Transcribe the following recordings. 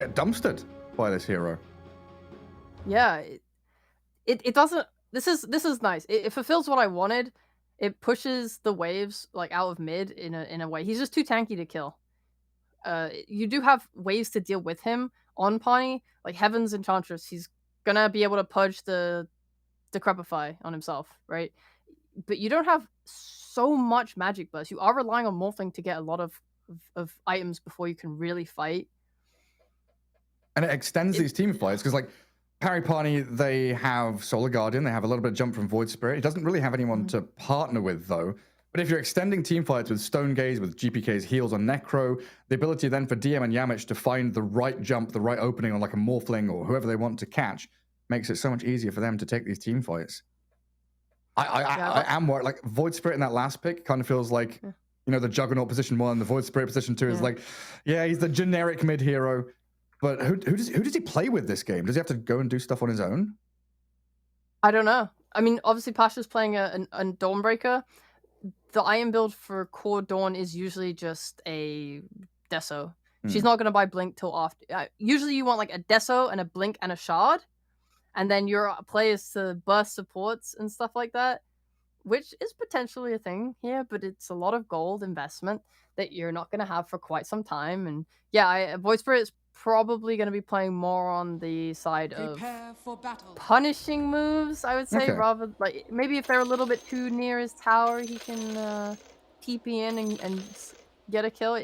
get dumpstered by this hero. Yeah, it doesn't. This is nice. It fulfills what I wanted. It pushes the waves like out of mid in a way. He's just too tanky to kill. You do have ways to deal with him on Pawnee, like Heaven's Enchantress. He's gonna be able to purge the Decrepify on himself, right? But you don't have so much magic burst. You are relying on Morphling to get a lot of items before you can really fight. And it extends these team fights because, like, Pari Parni, they have Solar Guardian, they have a little bit of jump from Void Spirit. It doesn't really have anyone to partner with, though. But if you're extending team fights with Stone Gaze, with GPK's heals on Necro, the ability then for DM and Yamich to find the right jump, the right opening on like a Morphling or whoever they want to catch, makes it so much easier for them to take these team fights. I am worried. Like, Void Spirit in that last pick kind of feels like, you know, the Juggernaut position 1, the Void Spirit position 2 is like, yeah, he's the generic mid hero. But who does he play with this game? Does he have to go and do stuff on his own? I don't know. I mean, obviously Pasha's playing a Dawnbreaker. The iron build for core Dawn is usually just a Deso. She's not going to buy Blink till after. Usually you want like a Deso and a Blink and a Shard. And then your play is to burst supports and stuff like that. Which is potentially a thing here, but it's a lot of gold investment that you're not going to have for quite some time. And yeah, Void Spirit is probably going to be playing more on the side of punishing moves, I would say, rather like maybe if they're a little bit too near his tower, he can TP in and get a kill.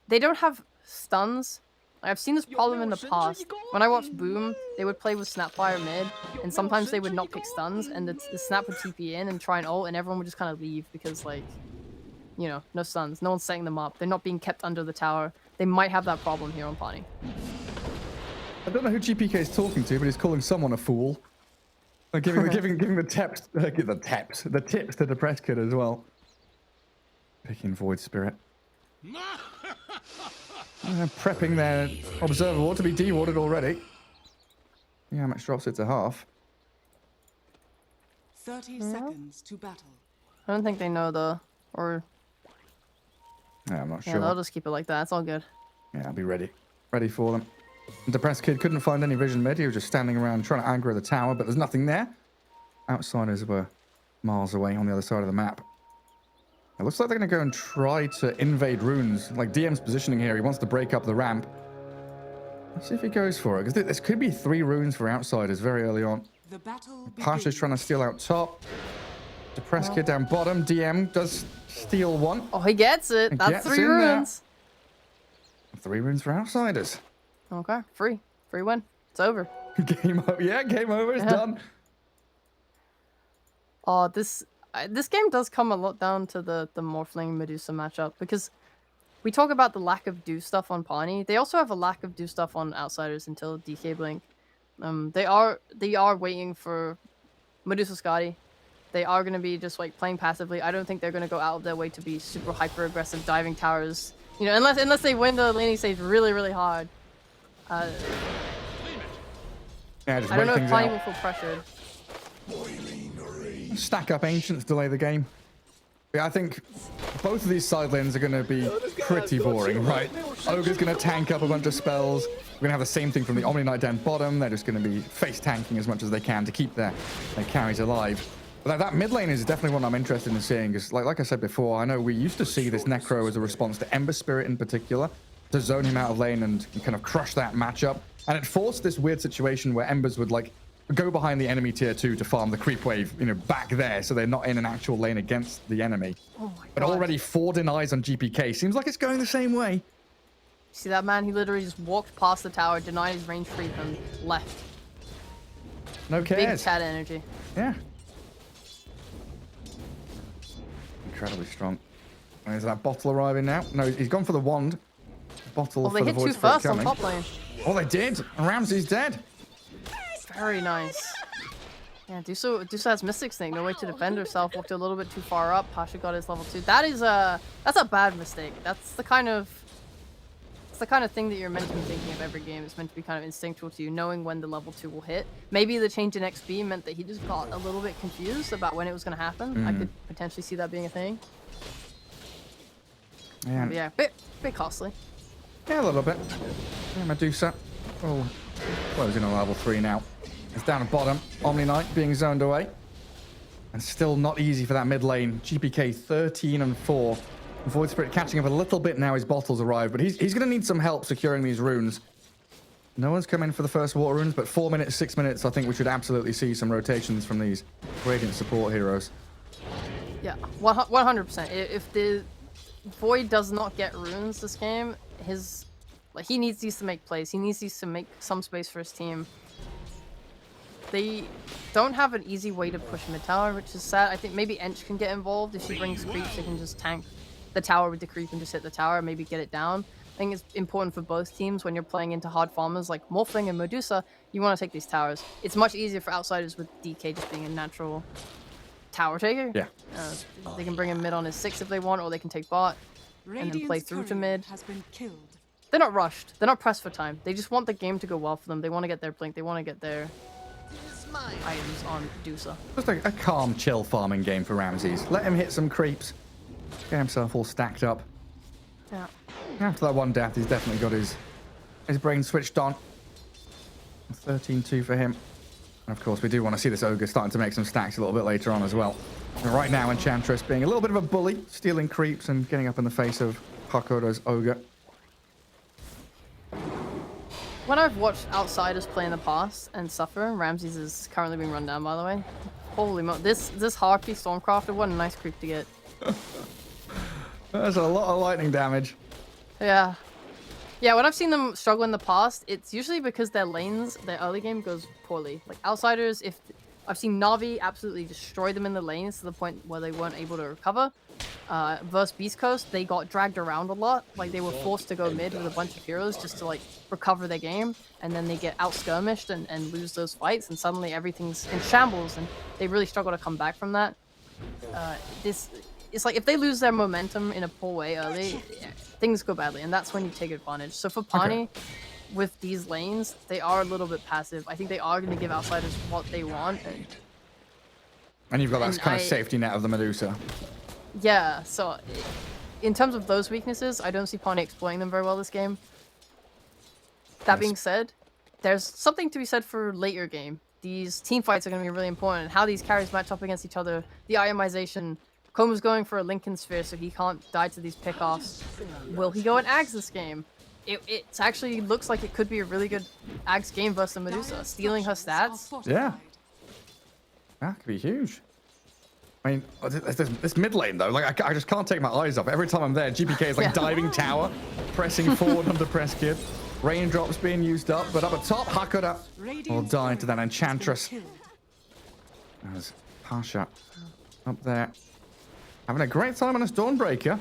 They don't have stuns. I've seen this problem in the past. When I watched Boom, they would play with Snapfire mid, and sometimes they would not pick stuns, and the Snap would TP in and try and ult, and everyone would just kind of leave because, like, you know, no stuns. No one's setting them up. They're not being kept under the tower. They might have that problem here on Pawnee. I don't know who GPK is talking to, but he's calling someone a fool. Like giving the tips to the press kid as well. Picking Void Spirit. Prepping their Observer Ward to be dewarded already. Yeah, Max drops it to half. 30 seconds to battle. I don't think they know though, or yeah, I'm not sure. Yeah, they'll just keep it like that. It's all good. Yeah, I'll be ready for them. The Depressed Kid couldn't find any vision mid. He was just standing around trying to aggro the tower, but there's nothing there. Outsiders were miles away on the other side of the map. It looks like they're going to go and try to invade runes. Like, DM's positioning here. He wants to break up the ramp. Let's see if he goes for it. Because this could be 3 runes for outsiders very early on. Pasha's trying to steal out top. Depressed Kid down bottom. DM does steal one. Oh, he gets it. That's 3 runes. 3 runes for outsiders. Okay, free win. It's over. Game over. Yeah, game over. It's done. Oh, this game does come a lot down to the Morphling Medusa matchup, because we talk about the lack of do stuff on Pawnee. They also have a lack of do stuff on outsiders until DK Blink. They are waiting for Medusa Scotty. They are going to be just like playing passively. I don't think they're going to go out of their way to be super hyper aggressive diving towers. You know, unless they win the laning stage really hard. Yeah, just I don't know if Pawnee out. will feel pressured. Stack up Ancients, delay the game. Yeah, I think both of these side lanes are going to be pretty boring, right? Ogre's going to tank up a bunch of spells. We're going to have the same thing from the Omni Knight down bottom. They're just going to be face tanking as much as they can to keep their carries alive. But that mid lane is definitely one I'm interested in seeing, because like I said before, I know we used to see this Necro as a response to Ember Spirit in particular, to zone him out of lane and kind of crush that matchup. And it forced this weird situation where Embers would like go behind the enemy tier 2 to farm the creep wave, you know, back there, so they're not in an actual lane against the enemy. Oh my God. But already 4 denies on GPK. Seems like it's going the same way. See that man? He literally just walked past the tower, denied his range creep, and left. No cares. Big cat energy. Yeah. Incredibly strong. And is that bottle arriving now? No, he's gone for the wand. Bottle oh, for they the hit Void 2 Spirit first coming. on top lane. Oh, they did. Ramsey's dead. Very nice. Yeah, Dusa has Mystic Snake, no way to defend herself, walked a little bit too far up. Pasha got his level 2. That's a bad mistake. That's the kind of thing that you're meant to be thinking of every game. It's meant to be kind of instinctual to you, knowing when the level 2 will hit. Maybe the change in XP meant that he just got a little bit confused about when it was going to happen. I could potentially see that being a thing. Yeah, Bit costly. Yeah, a little bit. Yeah, Medusa. Oh, closing on level 3 now. It's down at bottom. Omni Knight being zoned away. And still not easy for that mid lane. GPK 13 and 4. Void Spirit catching up a little bit now. His bottles arrive, but he's going to need some help securing these runes. No one's come in for the first water runes, but 4 minutes, 6 minutes, I think we should absolutely see some rotations from these Radiant support heroes. Yeah, 100%. If the Void does not get runes this game, he needs these to make plays. He needs these to make some space for his team. They don't have an easy way to push mid tower, which is sad. I think maybe Ench can get involved. If she brings creeps, she can just tank the tower with the creep and just hit the tower, maybe get it down. I think it's important for both teams when you're playing into hard farmers like Morphling and Medusa. You want to take these towers. It's much easier for outsiders with DK just being a natural tower taker. Yeah. They can bring him mid on his 6 if they want, or they can take bot and then play through to mid. Has been killed. They're not rushed. They're not pressed for time. They just want the game to go well for them. They want to get their blink. They want to get their items on Medusa. Just a calm, chill farming game for Ramses. Let him hit some creeps. Get himself all stacked up. Yeah. After that one death, he's definitely got his brain switched on. 13-2 for him. And of course, we do want to see this Ogre starting to make some stacks a little bit later on as well. And right now, Enchantress being a little bit of a bully, stealing creeps and getting up in the face of Hakoda's Ogre. When I've watched outsiders play in the past and suffer, Ramses is currently being run down, by the way. Holy mo! This Harpy Stormcrafter, what a nice creep to get. That's a lot of lightning damage. Yeah. Yeah, when I've seen them struggle in the past, it's usually because their early game goes poorly. Like outsiders, I've seen Na'Vi absolutely destroy them in the lanes to the point where they weren't able to recover. Versus Beast Coast, they got dragged around a lot. Like they were forced to go mid with a bunch of heroes just to like recover their game, and then they get out skirmished and lose those fights, and suddenly everything's in shambles, and they really struggle to come back from that. It's like if they lose their momentum in a poor way early, things go badly, and that's when you take advantage. So for Parni, with these lanes, they are a little bit passive. I think they are going to give outsiders what they want. And you've got that kind of safety net of the Medusa. Yeah, so in terms of those weaknesses, I don't see Parni exploiting them very well this game. That being said, there's something to be said for later game. These team fights are going to be really important. How these carries match up against each other, the itemization. Koma's going for a Lincoln Sphere, so he can't die to these pickoffs. Will he go and Ags this game? It actually looks like it could be a really good Ags game versus the Medusa. Stealing her stats. Yeah. That could be huge. I mean, this mid lane, though, like I just can't take my eyes off. Every time I'm there, GPK is like diving tower, pressing forward under press kid. Raindrops being used up, but up at top, Hakoda will die to that Enchantress. There's Pasha up there. Having a great time on a Dawnbreaker.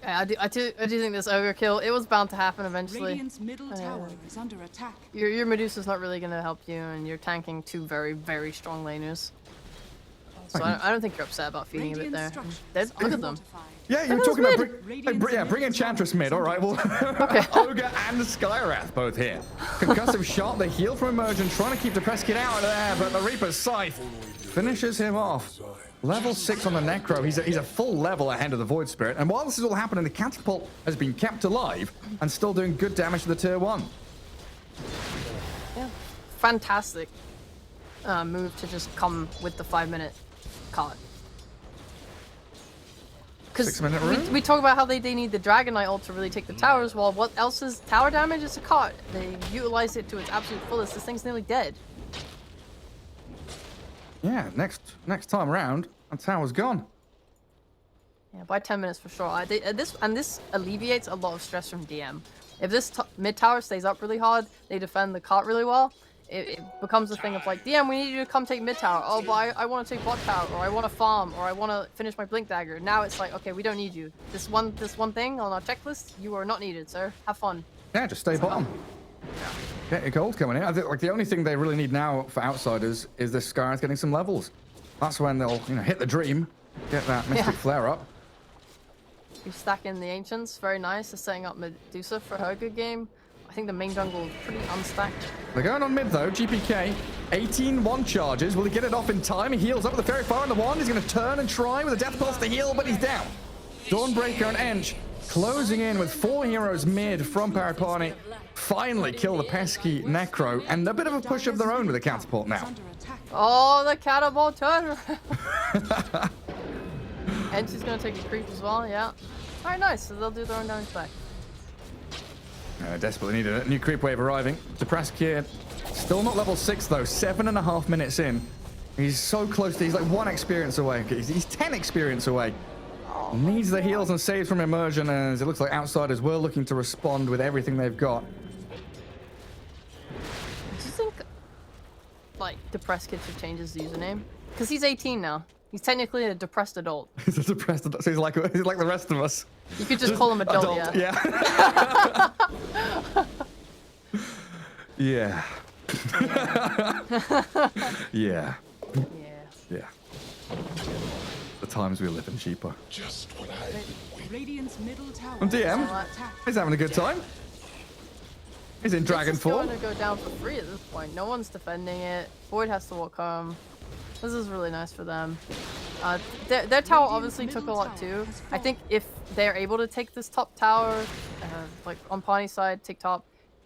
Yeah, I do think this Ogre kill, it was bound to happen eventually. Radiant's middle tower is under attack. Your Medusa's not really going to help you, and you're tanking 2 very, very strong laners. So I don't think you're upset about feeding a bit there. Look at them. Yeah, you're talking about bring Enchantress mid, alright, well, Ogre and the Skywrath both here. Concussive shot, the heal from Emergent, trying to keep the press kid out of there, but the Reaper's Scythe finishes him off. Level 6 on the Necro. He's a full level ahead of the Void Spirit. And while this is all happening, the Catapult has been kept alive and still doing good damage to the tier 1. Yeah. Fantastic move to just come with the 5-minute card. Because we talk about how they need the Dragon Knight ult to really take the towers. Well, what else is tower damage? Is a card. They utilize it to its absolute fullest. This thing's nearly dead. Yeah, next time around, that tower's gone. Yeah, by 10 minutes for sure. This alleviates a lot of stress from DM. If this mid tower stays up really hard, they defend the cart really well. It becomes a thing of like, DM, we need you to come take mid tower. Oh, but I want to take bot tower, or I want to farm, or I want to finish my blink dagger. Now it's like, okay, we don't need you. This one thing on our checklist, you are not needed, sir. Have fun. Yeah, just stay bottom. Get your gold coming in. I think like the only thing they really need now for outsiders is this Skywrath getting some levels. That's when they'll hit the dream, get that Mystic Flare up. You stack in the Ancients, very nice. They're setting up Medusa for her good game. I think the main jungle is pretty unstacked. They're going on mid though. GPK, 18-1 charges. Will he get it off in time? He heals up with the Fairy Fire on the wand. He's going to turn and try with a Death Pulse to heal, but he's down. Dawnbreaker and Ench closing in with 4 heroes mid from Pari Parni. Finally kill the pesky Necro, and a bit of a push of their own with the catapult now. Oh, the catapult turn! And she's gonna take a creep as well, yeah. Alright, nice. So they'll do their own damage back. Desperately need a new creep wave arriving. Depressed Kid, still not level 6 though. 7.5 minutes in. He's so close to, he's like 1 experience away. He's 10 experience away. Needs the heals and saves from immersion, as it looks like Outsiders were looking to respond with everything they've got. Do you think, like, Depressed Kid should change his username? Because he's 18 now. He's technically a depressed adult. He's a depressed adult. So he's like the rest of us. You could just call him adult, yeah. Yeah. Yeah. Yeah. The times we live in, cheaper. Just what Radiant's middle tower. And DM, he's having a good time. He's in dragon form. It's going to go down for free at this point. No one's defending it. Void has to walk home. This is really nice for them. Their tower obviously took a lot too. I think if they're able to take this top tower, like on Parni's side, take top,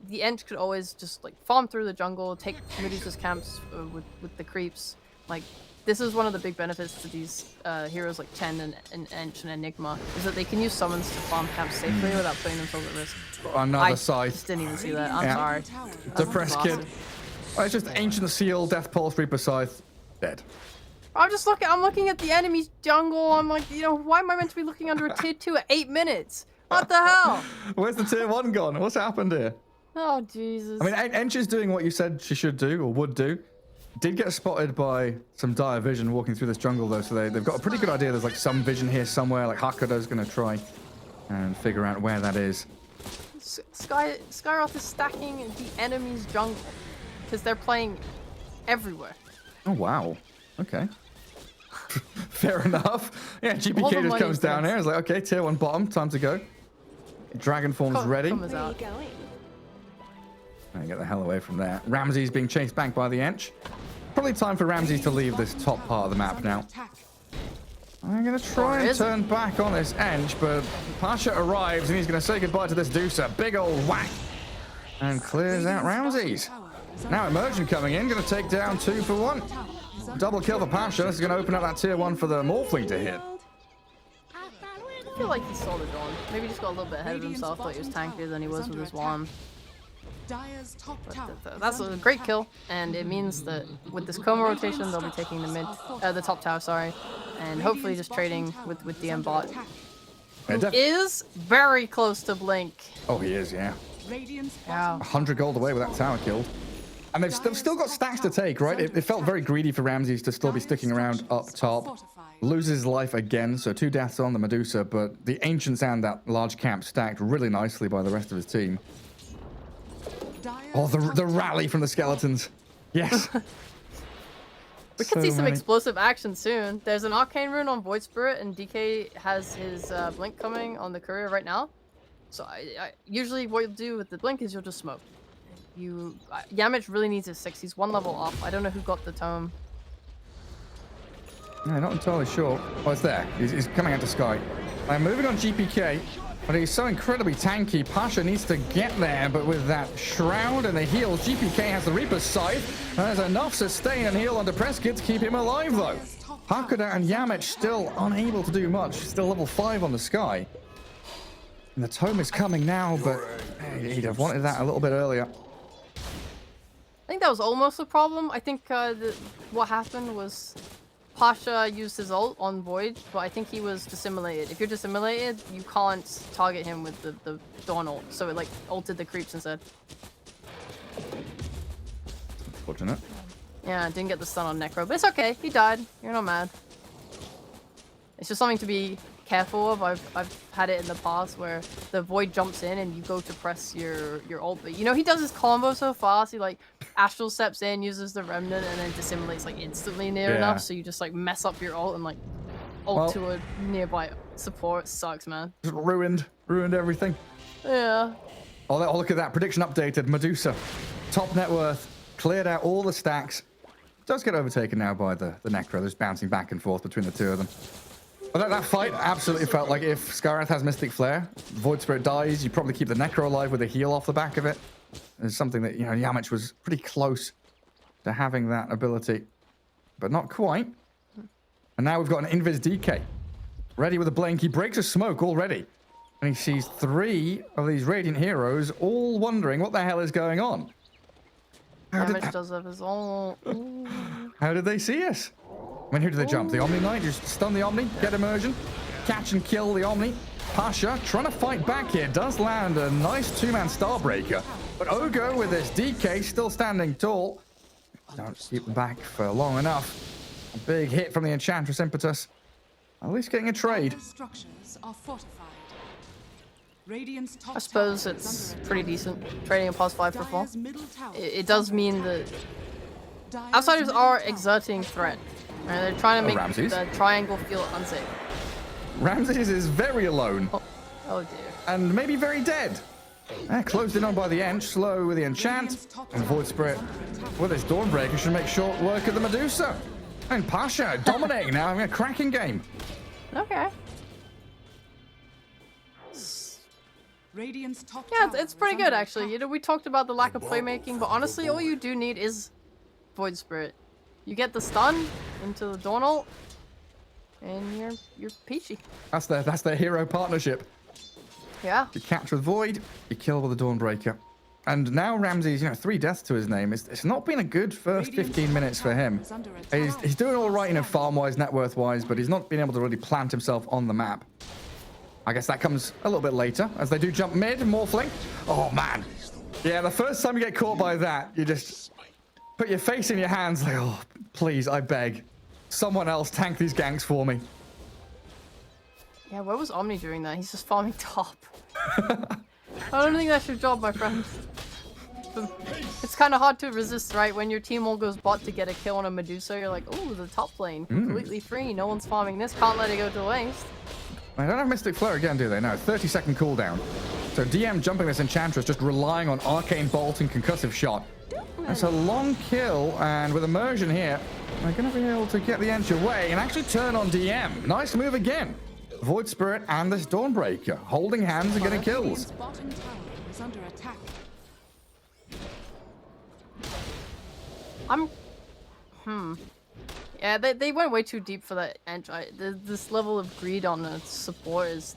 the Ench could always just like farm through the jungle, take Medusa's camps with the creeps. Like, this is one of the big benefits to these heroes like Chen and Ench and Enigma, is that they can use summons to farm camps safely without putting themselves at risk. Another I scythe. just didn't even see that. I'm sorry. Depressed Kid. Oh, it's just Ancient Seal, Death Pulse, Reaper Scythe, dead. I'm looking at the enemy's jungle. I'm like, you know, why am I meant to be looking under a tier 2 at 8 minutes? What the hell? Where's the tier 1 gone? What's happened here? Oh, Jesus. I mean, Ench is doing what you said she should do, or would do. Did get spotted by some dire vision walking through this jungle, though, so they've got a pretty good idea. There's like some vision here somewhere. Like Hakudo's going to try and figure out where that is. Skyroth is stacking the enemy's jungle because they're playing everywhere. Oh, wow. Okay. Fair enough. Yeah, GPK just comes down here. It's like, okay, tier 1 bottom, time to go. Dragon form's ready. Where are you going? I get the hell away from there. Ramsey's being chased back by the Ench. Probably time for Ramsey to leave this top part of the map now. I'm going to try and turn back on this Ench, but Pasha arrives and he's going to say goodbye to this Deucer. Big old whack. And clears out Ramsey's. Now Immersion coming in, going to take down 2 for 1. Double kill for Pasha. This is going to open up that tier 1 for the Morphling to hit. I feel like he saw the dawn. Maybe he just got a little bit ahead of himself, thought he was tankier than he was with his wand. But that's a great kill, and it means that with this coma rotation, they'll be taking the top tower, sorry, and hopefully just trading with DM bot. Who is very close to Blink. Oh, he is, yeah. Yeah. 100 gold away with that tower killed. And they've still got stacks to take, right? It felt very greedy for Ramses to still be sticking around up top. Loses life again, so 2 deaths on the Medusa, but the Ancients and that large camp stacked really nicely by the rest of his team. Oh, the rally from the skeletons. Yes. We could see some explosive action soon. There's an Arcane Rune on Void Spirit, and DK has his Blink coming on the courier right now. So I usually what you'll do with the Blink is you'll just smoke. Yamich really needs his 6. He's 1 level off. I don't know who got the tome. No, not entirely sure. Oh, it's there. He's coming out to Sky. I'm moving on GPK, but he's so incredibly tanky. Pasha needs to get there, but with that Shroud and the heal, GPK has the Reaper's Scythe. There's enough sustain and heal on Depressed Kid to keep him alive, though. Hakuda and Yamich still unable to do much. Still level 5 on the Sky. And the tome is coming now, but he'd have wanted that a little bit earlier. I think that was almost a problem. I think what happened was Pasha used his ult on Void, but I think he was dissimullated. If you're dissimullated, you can't target him with the Dawn ult, so it like ulted the creeps instead. Fortunate. Yeah, didn't get the stun on Necro, but it's okay. He died. You're not mad. It's just something to be careful of. I've had it in the past where the Void jumps in and you go to press your ult, but you know he does his combo so fast. He like Astral steps in, uses the Remnant, and then dissimulates like instantly near enough, so you just like mess up your ult and like ult to a nearby support. Sucks, man. Just ruined everything. Yeah. Oh, look at that. Prediction updated. Medusa, top net worth, cleared out all the stacks. Does get overtaken now by the Necro. There's bouncing back and forth between the two of them. But that fight absolutely felt like if Skywrath has Mystic Flare, Void Spirit dies, you probably keep the Necro alive with a heal off the back of it. It's something that, you know, Yamich was pretty close to having that ability, but not quite. And now we've got an Invis DK. Ready with a blink. He breaks a smoke already. And he sees 3 of these Radiant heroes all wondering what the hell is going on. Damage does have his own. How did they see us? I mean, who did they jump? The Omni Knight? Just stun the Omni, get immersion, catch and kill the Omni. Pasha trying to fight back here. Does land a nice 2-man Starbreaker. But Ogre with this DK still standing tall. Don't keep them back for long enough. A big hit from the Enchantress Impetus. At least getting a trade. Structures are fortified. Radiant's top I suppose tower is it's under pretty attack. decent. Trading a +5 for 4. Dire's middle tower It is does under mean attack. that Dire's outsiders middle are tower exerting threat. Right? They're trying to make Ramses. the triangle feel unsafe. Ramses is very alone. Oh dear. And maybe very dead. Closed in on by the Ench, slow with the enchant, and Void Spirit with his Dawnbreaker should make short work of the Medusa. And Pasha dominating now, having a cracking game. Okay. Radiant's top Yeah, tower it's pretty is good under actually. attack. You know, we talked about the lack of playmaking, but honestly, all you do need is Void Spirit. You get the stun into the Dawn ult, and you're peachy. That's their hero partnership. Yeah. You catch with Void, you kill with the Dawnbreaker. And now Ramses, 3 deaths to his name. It's not been a good first 15 minutes for him. He's doing all right, farm-wise, net worth-wise, but he's not been able to really plant himself on the map. I guess that comes a little bit later, as they do jump mid, Morphling. Oh, man. Yeah, the first time you get caught by that, you just put your face in your hands like, oh, please, I beg. Someone else tank these ganks for me. Yeah, where was Omni during that? He's just farming top. I don't think that's your job, my friend. It's kind of hard to resist, right? When your team all goes bot to get a kill on a Medusa, you're like, oh, the top lane, completely free. No one's farming this. Can't let it go to waste. They don't have Mystic Flare again, do they? No, 30-second cooldown. So DM jumping this Enchantress, just relying on Arcane Bolt and Concussive Shot. That's a long kill, and with Immersion here, they're going to be able to get the Ench away and actually turn on DM. Nice move again. Void Spirit and this Dawnbreaker, holding hands and getting kills. Radiant's bottom tower is under attack. Yeah, they went way too deep for that Ench. This level of greed on the support is...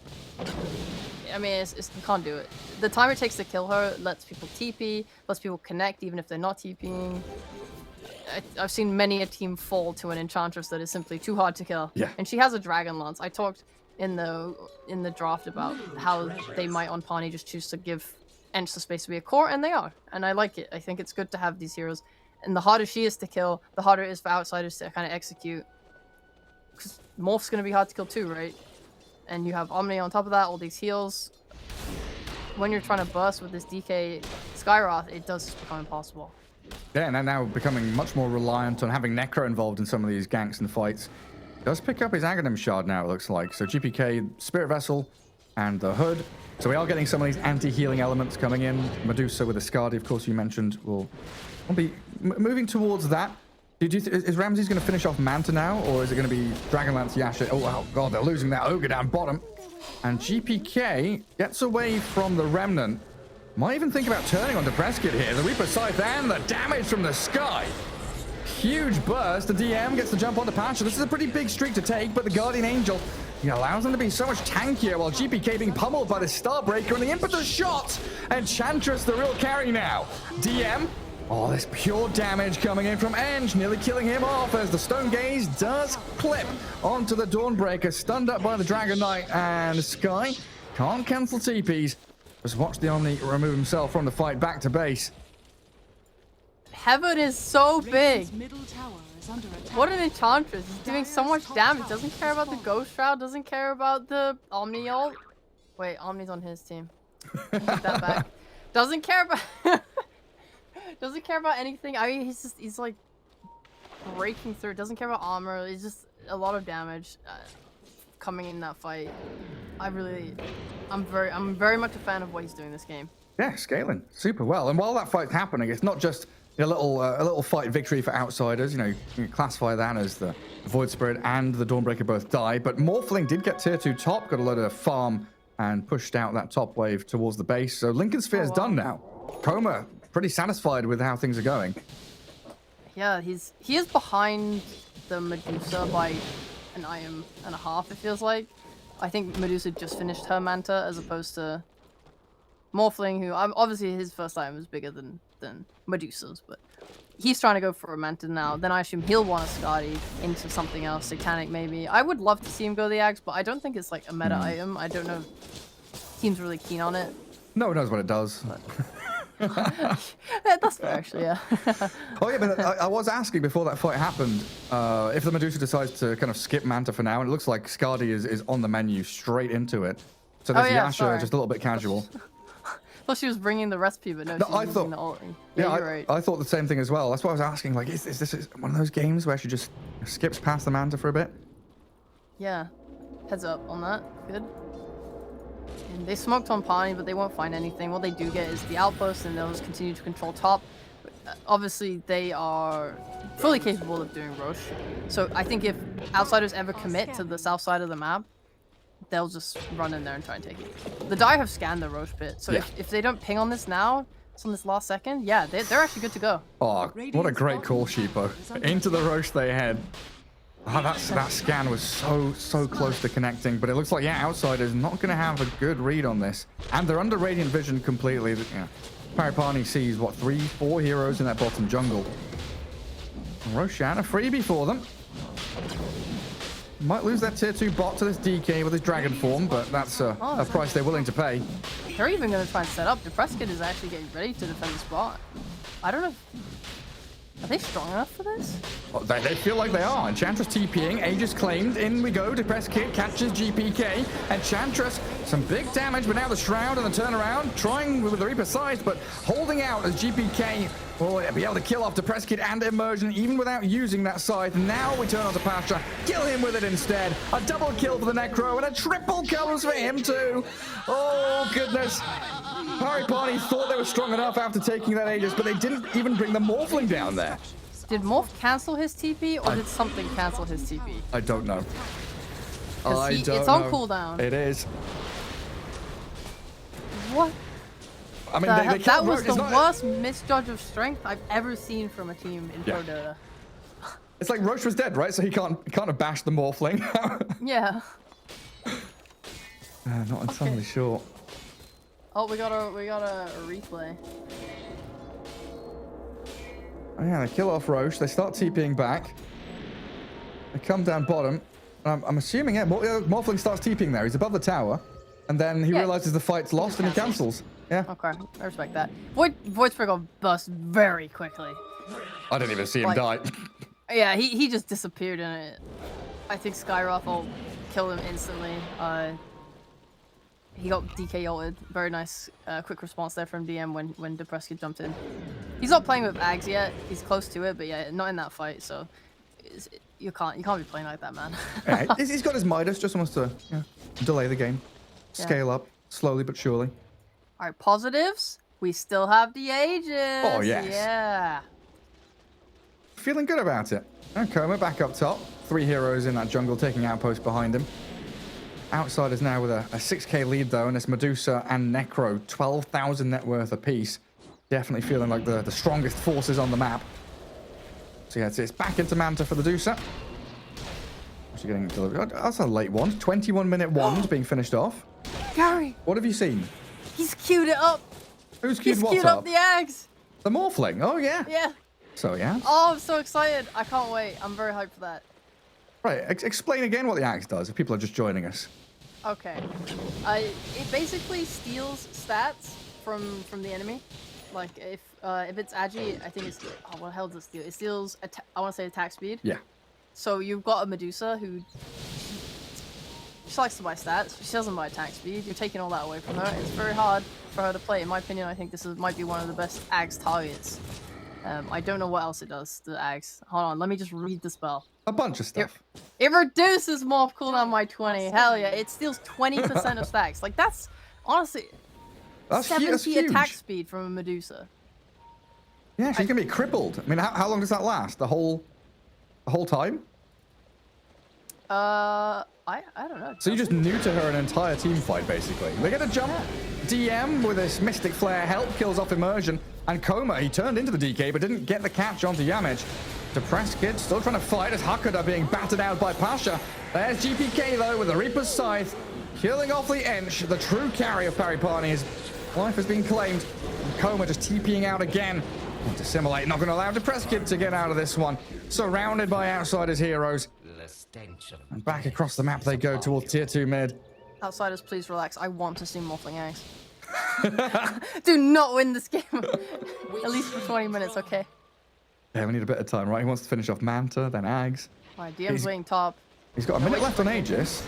I mean, you can't do it. The time it takes to kill her lets people TP, lets people connect even if they're not TPing. I've seen many a team fall to an Enchantress that is simply too hard to kill. Yeah. And she has a Dragon Lance. I talked in the draft about how they might on Parni just choose to give Ench the space to be a core, and they are. And I like it. I think it's good to have these heroes. And the harder she is to kill, the harder it is for outsiders to kind of execute. Because Morph's going to be hard to kill too, right? And you have Omni on top of that, all these heals. When you're trying to burst with this DK Skywrath, it does become impossible. Yeah, and they're now becoming much more reliant on having Necro involved in some of these ganks and fights. Does pick up his Aghanim Shard now, it looks like. So GPK, Spirit Vessel, and the Hood. So we are getting some of these anti-healing elements coming in. Medusa with the Skadi, of course, you mentioned, will be moving towards that. Is Ramses going to finish off Manta now, or is it going to be Dragonlance Yasha? Oh, God, they're losing that Ogre down bottom. And GPK gets away from the Remnant. Might even think about turning on Depresskid here. The Reaper Scythe and the damage from the sky. Huge burst. The DM gets the jump onto Pasha. This is a pretty big streak to take, but the Guardian Angel allows them to be so much tankier while GPK being pummeled by the Starbreaker and the Impetus shot. Enchantress, the real carry now. DM. Oh, this pure damage coming in from Eng, nearly killing him off as the Stone Gaze does clip onto the Dawnbreaker, stunned up by the Dragon Knight, and Sky can't cancel TPs. Just watch the Omni remove himself from the fight back to base. Heaven is so big. Radiant's middle tower is under attack. What an Enchantress. He's doing so much damage. Doesn't care about the Ghost Shroud. Doesn't care about the Omni ult. Wait, Omni's on his team. Take that back. Doesn't care about... Doesn't care about anything. I mean, he's like breaking through. Doesn't care about armor. It's just a lot of damage coming in that fight. I'm very much a fan of what he's doing this game. Yeah, scaling super well. And while that fight's happening, it's not just A little fight victory for outsiders. You know, you can classify that as the Void Spirit and the Dawnbreaker both die. But Morphling did get tier 2 top, got a load of farm, and pushed out that top wave towards the base. So Lincoln Sphere is done now. Coma pretty satisfied with how things are going. Yeah, he is behind the Medusa by an item and a half, it feels like. I think Medusa just finished her Manta as opposed to Morphling, who obviously his first item was bigger than Medusa's, but he's trying to go for a Manta now. Then I assume he'll want a Skadi into something else, Satanic maybe. I would love to see him go the Axe, but I don't think it's like a meta item. I don't know if team's really keen on it. No one knows what it does. That's fair, actually, yeah. Oh yeah, but I was asking before that fight happened, if the Medusa decides to kind of skip Manta for now, and it looks like Skadi is on the menu straight into it. So there's Yasha just a little bit casual. Thought she was bringing the recipe, but no, she's using the ult. Yeah, you're right. I thought the same thing as well. That's why I was asking, like, is this one of those games where she just skips past the Manta for a bit? Yeah, heads up on that. Good. And they smoked on Parni, but they won't find anything. What they do get is the outpost, and they'll just continue to control top. Obviously, they are fully capable of doing Roche. So I think if outsiders ever commit to the south side of the map, they'll just run in there and try and take it. The Dire have scanned the Roche pit, so if they don't ping on this now, it's on this last second, yeah, they're actually good to go. Oh, what a great call, Sheepo. Into the Roche they head. Oh, that scan was so close to connecting, but it looks like, yeah, Outsider's not going to have a good read on this. And they're under Radiant Vision completely. Yeah. Pari Parni sees, what, 3-4 heroes in that bottom jungle. Roshan, a freebie for them. Might lose that tier 2 bot to this DK with his dragon form, but that's a price they're willing to pay. They're even going to try and set up. The Press Kid is actually getting ready to defend the spot. I don't know. Are they strong enough for this? Well, they feel like they are. Enchantress TPing, Aegis claimed. In we go. Depressed Kid catches GPK. Enchantress, some big damage, but now the Shroud and the turnaround. Trying with the Reaper Scythe, but holding out as GPK will be able to kill off Depressed Kid and Immersion even without using that Scythe. Now we turn on to Pasha. Kill him with it instead. A double kill for the Necro and a triple kills for him too. Oh, goodness. Pari Parni thought they were strong enough after taking that Aegis, but they didn't even bring the Morphling down there. Did Morph cancel his TP, or did something cancel his TP? I don't know. It's on cooldown. It is. What? I mean, that was the worst misjudge of strength I've ever seen from a team in Pro Dota. It's like Roche was dead, right? So he can't have bashed the Morphling. Yeah. Not entirely sure. Oh, we got a replay. Oh, yeah, they kill off Roche. They start TPing back. They come down bottom. I'm assuming, yeah, Morphling starts TPing there. He's above the tower. And then he realizes the fight's lost and he cancels. Yeah. Okay, I respect that. Void Spirit got burst very quickly. I didn't even see him die. Yeah, he just disappeared in it. I think Skyroth will kill him instantly. He got DK ulted. Very nice quick response there from DM when Depresski jumped in. He's not playing with Ags yet. He's close to it, but yeah, not in that fight, so you can't be playing like that, man. Yeah, he's got his Midas, just wants to delay the game. Scale up, slowly but surely. Alright, positives. We still have the Aegis. Oh, yes. Yeah. Feeling good about it. And Coma back up top. 3 heroes in that jungle taking outpost behind him. Outsiders now with a 6k lead though, and it's Medusa and Necro, 12,000 net worth apiece. Definitely feeling like the strongest forces on the map. So yeah, it's back into Manta for the Medusa. She's getting delivered. That's a late one. 21-minute wand being finished off. Gary! What have you seen? He's queued it up! Who's queued what queued up the Ags! The Morphling? Oh yeah. Yeah. So yeah. Oh, I'm so excited. I can't wait. I'm very hyped for that. Right, explain again what the Axe does if people are just joining us. Okay. It basically steals stats from the enemy. Like if it's Agi, I think it's what the hell does it steal? It steals I want to say attack speed. Yeah. So you've got a Medusa who she likes to buy stats. She doesn't buy attack speed. You're taking all that away from her. It's very hard for her to play. In my opinion, I think this might be one of the best Ags targets. I don't know what else it does to Ags. Hold on, let me just read the spell. A bunch of stuff. It reduces morph cooldown by 20. Hell yeah, it steals 20% of stacks. Like that's honestly that's 70 huge. attack speed from a Medusa. Yeah, she's gonna be crippled. I mean, how long does that last? The whole time? I don't know. So you just neuter her an entire team fight, basically. They get a jump. DM with this Mystic Flare help kills off Immersion. And Coma, he turned into the DK, but didn't get the catch onto Yamich. Depressed Kid still trying to fight as Hakuda being battered out by Pasha. There's GPK, though, with the Reaper's Scythe. Killing off the Ench, the true carry of Pari Parni. His life has been claimed. And Coma just TPing out again. To simulate, not going to allow Depressed Kid to get out of this one. Surrounded by Outsiders heroes. And back across the map they go towards tier 2 mid. Outsiders, please relax. I want to see Morphling Eggs. Do not win this game. At least for 20 minutes, okay? Yeah, we need a bit of time, right? He wants to finish off Manta, then Ags. Alright, DM's waiting top. He's got a minute left on Aegis.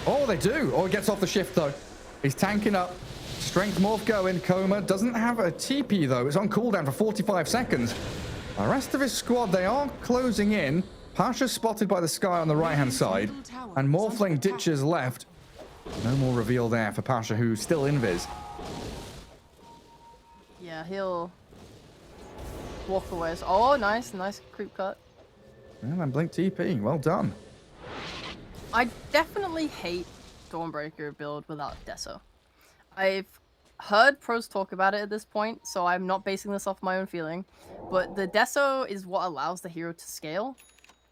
Oh, they do. Oh, he gets off the shift, though. He's tanking up. Strength Morph going. Coma doesn't have a TP, though. It's on cooldown for 45 seconds. The rest of his squad, they are closing in. Pasha's spotted by the sky on the right-hand side. And Morphling ditches left. No more reveal there for Pasha, who's still invis. Yeah, he'll walk away. Oh, nice creep cut. And then Blink TP. Well done. I definitely hate Dawnbreaker build without Deso. I've heard pros talk about it at this point, so I'm not basing this off my own feeling. But the Deso is what allows the hero to scale.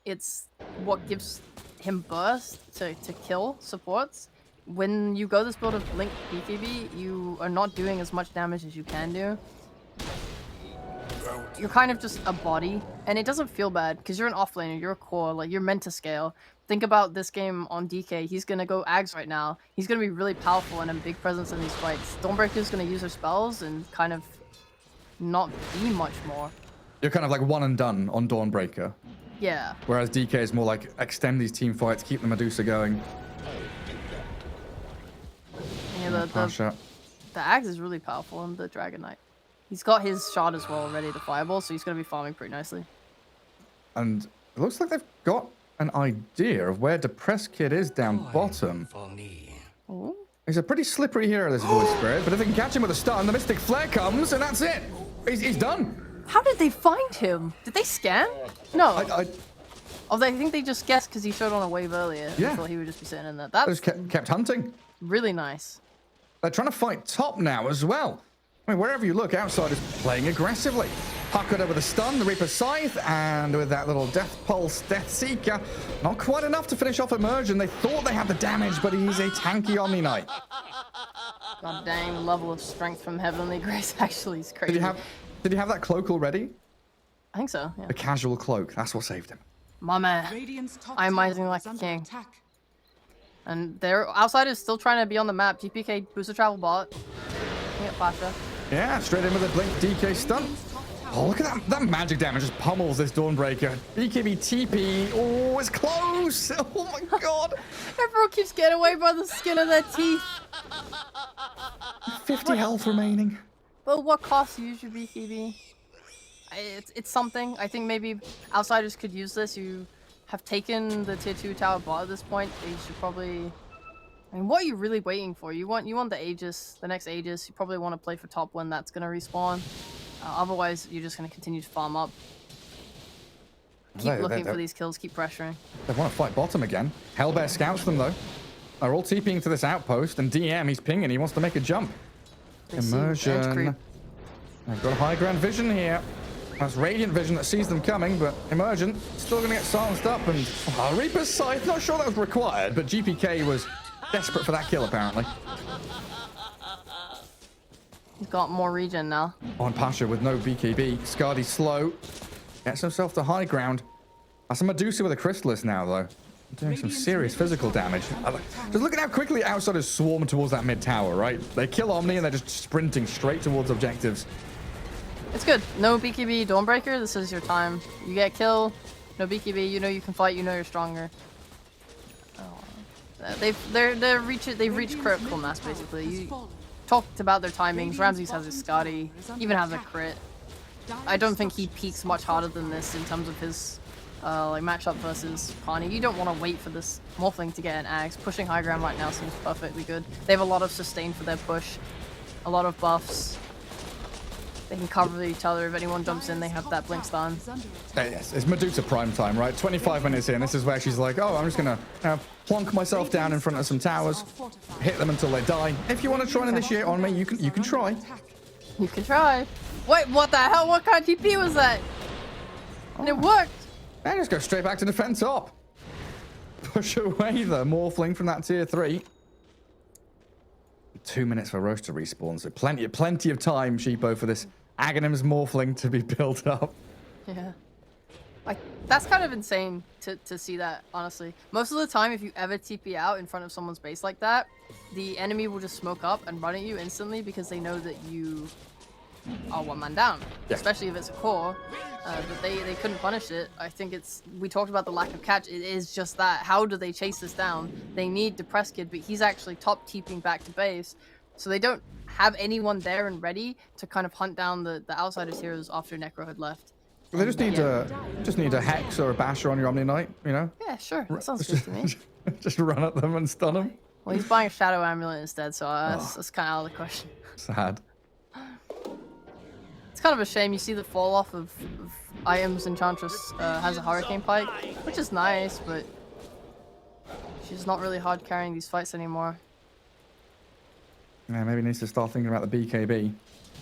It's what gives him burst to kill supports. When you go this build of Blink BKB, you are not doing as much damage as you can do. You're kind of just a body, and it doesn't feel bad because you're an offlaner, you're a core, like you're meant to scale. Think about this game on DK. He's gonna go Ags right now. He's gonna be really powerful and a big presence in these fights. Dawnbreaker's gonna use her spells and kind of not be much more. You're kind of like one and done on Dawnbreaker. Yeah. Whereas DK is more like extend these team fights, keep the Medusa going. Yeah, the Ags is really powerful in the Dragon Knight. He's got his shot as well ready to fireball, so he's going to be farming pretty nicely. And it looks like they've got an idea of where Depressed Kid is down bottom. Ooh. He's a pretty slippery hero, this Void Spirit, but if they can catch him with a stun, the Mystic Flare comes, and that's it. He's done. How did they find him? Did they scan? No. I think they just guessed because he showed on a wave earlier. Yeah. Thought he would just be sitting in there. They That's just kept hunting. really nice. They're trying to fight top now as well. I mean, wherever you look, Outsiders playing aggressively. Hakuda with a stun, the Reaper Scythe, and with that little Death Pulse, Death Seeker. Not quite enough to finish off Immersion. They thought they had the damage, but he's a tanky Omni Knight. God dang, the level of strength from Heavenly Grace actually is crazy. Did he have that cloak already? I think so, yeah. The casual cloak. That's what saved him. My man. Radiant's top I'm tower rising like is a under king. attack. And their Outsiders still trying to be on the map. GPK booster travel bot. Looking at Pasha. Yeah, straight in with a Blink DK stun. Radiant's top tower Oh, look at that. That magic damage just pummels this Dawnbreaker. BKB TP. Oh, it's close. Oh my god. Everyone keeps getting away by the skin of their teeth. 50 health remaining. But what cost you use your BKB? It's something. I think maybe Outsiders could use this. You have taken the tier 2 tower bot at this point. They should probably... I mean, what are you really waiting for? You want the Aegis, the next Aegis. You probably want to play for top when that's going to respawn. Otherwise, you're just going to continue to farm up. Keep looking for these kills, keep pressuring. They want to fight bottom again. Hellbear scouts them though. They're all TPing to this outpost, and DM, he's pinging. He wants to make a jump. They see edge creep. Immersion. They've got a high ground vision here. That's Radiant Vision that sees them coming, but Immersion still going to get silenced up. And Reaper's Scythe, not sure that was required, but GPK was desperate for that kill apparently. He's got more regen now. On Pasha with no BKB. Scardy slow. Gets himself to high ground. That's a Medusa with a Chrysalis now, though. Doing some serious physical damage. Just look at how quickly Outsiders swarm towards that mid tower, right? They kill Omni and they're just sprinting straight towards objectives. It's good. No BKB Dawnbreaker. This is your time. You get killed. No BKB. You know you can fight. You know you're stronger. Oh. They've reached critical mass basically. You talked about their timings. Ramses has his Scotty. Even has a crit. I don't think he peaks much harder than this in terms of his like matchup versus Parni. You don't want to wait for this Morphling to get an Axe. Pushing high ground right now seems perfectly good. They have a lot of sustain for their push. A lot of buffs. They can cover each other. If anyone jumps in, they have that blink stun. Is under attack. Yes, it's Medusa prime time, right? 25 minutes in. This is where she's like, oh, I'm just going to plonk myself down in front of some towers, hit them until they die. If you want to try and initiate on me, you can try. You can try. Wait, what the hell? What kind of TP was that? And it worked. And just go straight back to defend top. Push away the Morphling from that tier 3. 2 minutes for Roche to respawn, so plenty of time, Sheepo, for this Aghanim's Morphling to be built up. Yeah. Like, that's kind of insane to see that, honestly. Most of the time, if you ever TP out in front of someone's base like that, the enemy will just smoke up and run at you instantly because they know that you are one man down. Yeah. Especially if it's a core. But they couldn't punish it. I think we talked about the lack of catch. It is just that. How do they chase this down? They need Depressed Kid, but he's actually top TPing back to base. So they don't have anyone there and ready to kind of hunt down the Outsiders heroes after Necro had left. They just need a Hex or a Basher on your Omni Knight, you know? Yeah, sure. That sounds good to me. Just run at them and stun them. Well, he's buying a Shadow Amulet instead, so that's kind of out of the question. Sad. It's kind of a shame. You see the fall off of items. Enchantress has a Hurricane Pike, which is nice, but she's not really hard carrying these fights anymore. Yeah, maybe needs to start thinking about the BKB.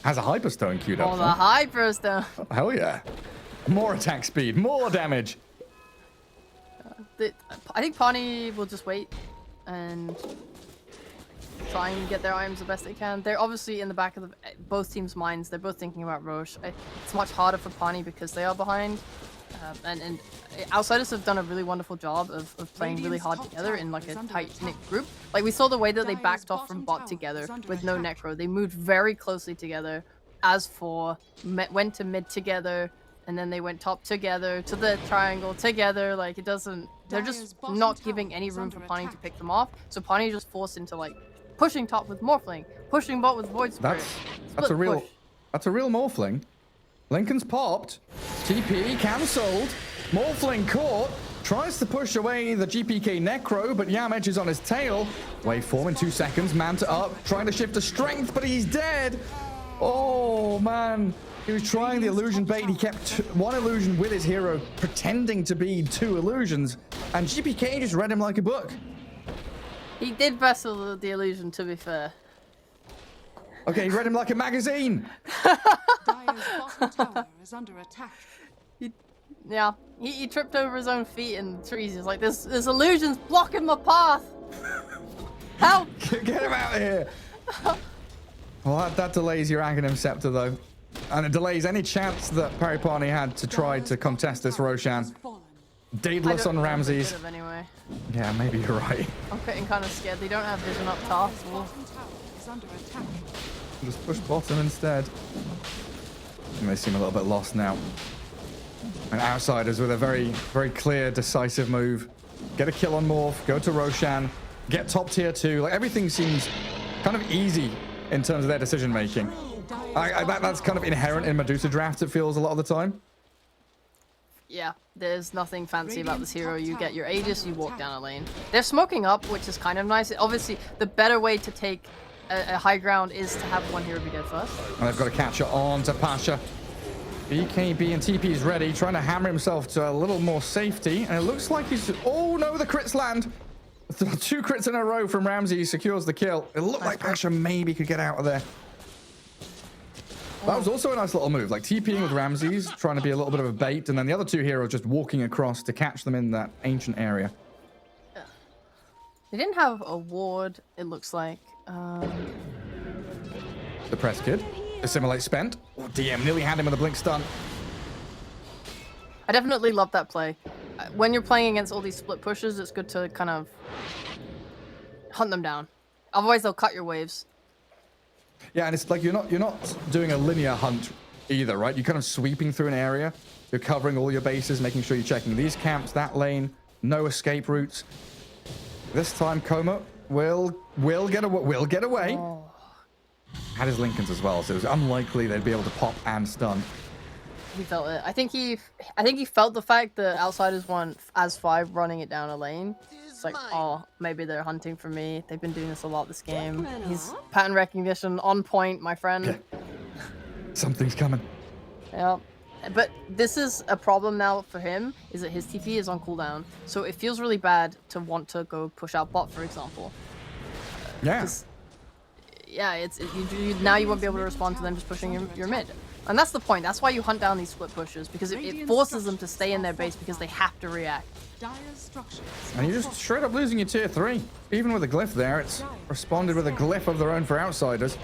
Has a Hyperstone queued up. Oh, the Hyperstone. Hell yeah. More attack speed, more damage. I think Parni will just wait and try and get their items the best they can. They're obviously in the back of both teams' minds. They're both thinking about Roche. It's much harder for Parni because they are behind. And Outsiders have done a really wonderful job of playing really hard together in like a tight-knit group. Like we saw the way that they backed off from bot together with no Necro. They moved very closely together as four, went to mid together, and then they went top together to the triangle together. Like it doesn't, they're just not giving any room for Parni to pick them off. So Parni is just forced into like pushing top with Morphling, pushing bot with Void Spirit. That's a real Morphling. Lincoln's popped. TP cancelled. Morphling caught. Tries to push away the GPK Necro, but Yamage is on his tail. Waveform in 2 seconds. Manta up. Trying to shift to strength, but he's dead. Oh, man. He was trying the illusion bait. He kept one illusion with his hero, pretending to be 2 illusions. And GPK just read him like a book. He did vessel the illusion, to be fair. Okay, he read him like a magazine. Dire's bottom tower is under attack. Yeah, he tripped over his own feet in the trees. He's like, this illusion's blocking my path. Help! Get him out of here. Well, that delays your Aghanim Scepter, though. And it delays any chance that Pari Parni had to try to contest this Roshan. Daedalus on Ramses. Anyway. Yeah, maybe you're right. I'm getting kind of scared. They don't have vision up top. So just push bottom instead. And they seem a little bit lost now. And Outsiders with a very, very clear, decisive move. Get a kill on Morph, go to Roshan, get top tier 2. Like everything seems kind of easy in terms of their decision making. That's kind of inherent in Medusa drafts, it feels a lot of the time. Yeah, there's nothing fancy about this hero. You get your Aegis, you walk down a lane. They're smoking up, which is kind of nice. Obviously, the better way to take a high ground is to have one hero be dead first. And they've got to catch her on to Pasha. BKB and TP is ready, trying to hammer himself to a little more safety. And it looks like he's... Oh, no, the crits land. 2 crits in a row from Ramsey secures the kill. It looked like Pasha maybe could get out of there. That was also a nice little move, like TPing with Ramses, trying to be a little bit of a bait, and then the other 2 heroes just walking across to catch them in that ancient area. They didn't have a ward, it looks like. The press kid. Assimilate spent. Oh, DM nearly had him with a blink stun. I definitely love that play. When you're playing against all these split pushes, it's good to kind of hunt them down. Otherwise, they'll cut your waves. Yeah, and it's like you're not doing a linear hunt either, right? You're kind of sweeping through an area. You're covering all your bases, making sure you're checking these camps, that lane, no escape routes. This time, Coma will get away. Oh. Had his Lincolns as well, so it was unlikely they'd be able to pop and stun. He felt it. I think he felt the fact that Outsiders want as 5 running it down a lane. It's like, oh, maybe they're hunting for me. They've been doing this a lot this game. He's pattern recognition on point, my friend. Something's coming. Yeah. But this is a problem now for him, is that his TP is on cooldown. So it feels really bad to want to go push out bot, for example. Yeah. Yeah, now you won't be able to respond to them just pushing your mid. And that's the point. That's why you hunt down these split pushes, because it forces them to stay in their base because they have to react. And you're just straight up losing your tier 3. Even with a glyph there, it's responded with a glyph of their own for outsiders.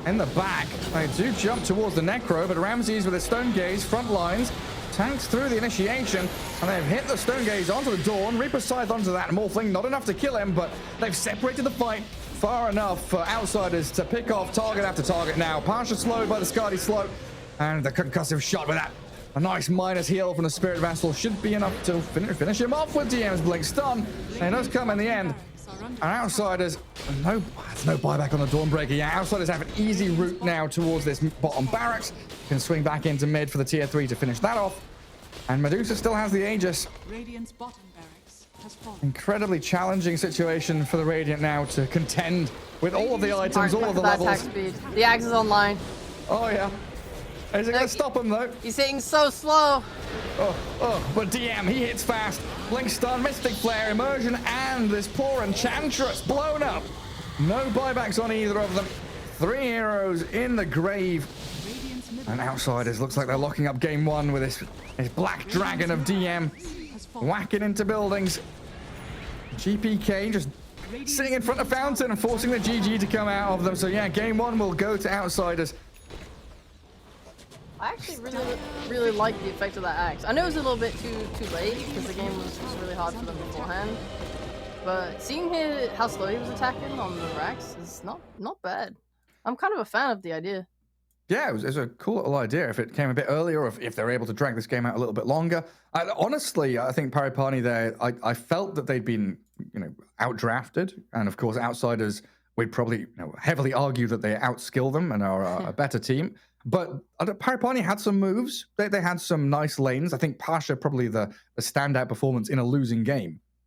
In the back, they do jump towards the Necro, but Ramses with his Stone Gaze, front lines, tanks through the initiation, and they've hit the Stone Gaze onto the Dawn, Reaper Scythe onto that Morphling, not enough to kill him, but they've separated the fight far enough for outsiders to pick off target after target now. Pasha slowed by the Skadi Slope, and the concussive shot with that. A nice minus heal from the Spirit Vassal should be enough to finish him off with DM's Blink Stun, and it does come in the end. And outsiders, no buyback on the Dawnbreaker. Yeah, outsiders have an easy route now towards this bottom barracks. Can swing back into mid for the tier 3 to finish that off. And Medusa still has the Aegis. Radiant's bottom barracks has fallen. Incredibly challenging situation for the Radiant now to contend with all of the items, all of the Attack levels. speed. The Axe is online. Oh yeah. Is it gonna stop him though? He's hitting so slow. But DM, he hits fast. Blink Stun, Mystic Flare, Immersion, and this poor Enchantress blown up. No buybacks on either of them. 3 heroes in the grave. And outsiders, looks like they're locking up game 1 with this Black Dragon of DM. Whacking into buildings. GPK just sitting in front of Fountain and forcing the GG to come out of them. So yeah, game 1 will go to outsiders. I actually really like the effect of that axe. I know it was a little bit too late because the game was really hard for them beforehand. But seeing how slow he was attacking on the racks is not bad. I'm kind of a fan of the idea. Yeah, it was a cool little idea if it came a bit earlier, or if they're able to drag this game out a little bit longer. Honestly, I think Pari Parni there, I felt that they'd been, outdrafted, and of course, outsiders, we'd probably heavily argue that they outskill them and are a better team. But Pari Parni had some moves. They had some nice lanes. I think Pasha probably the standout performance in a losing game.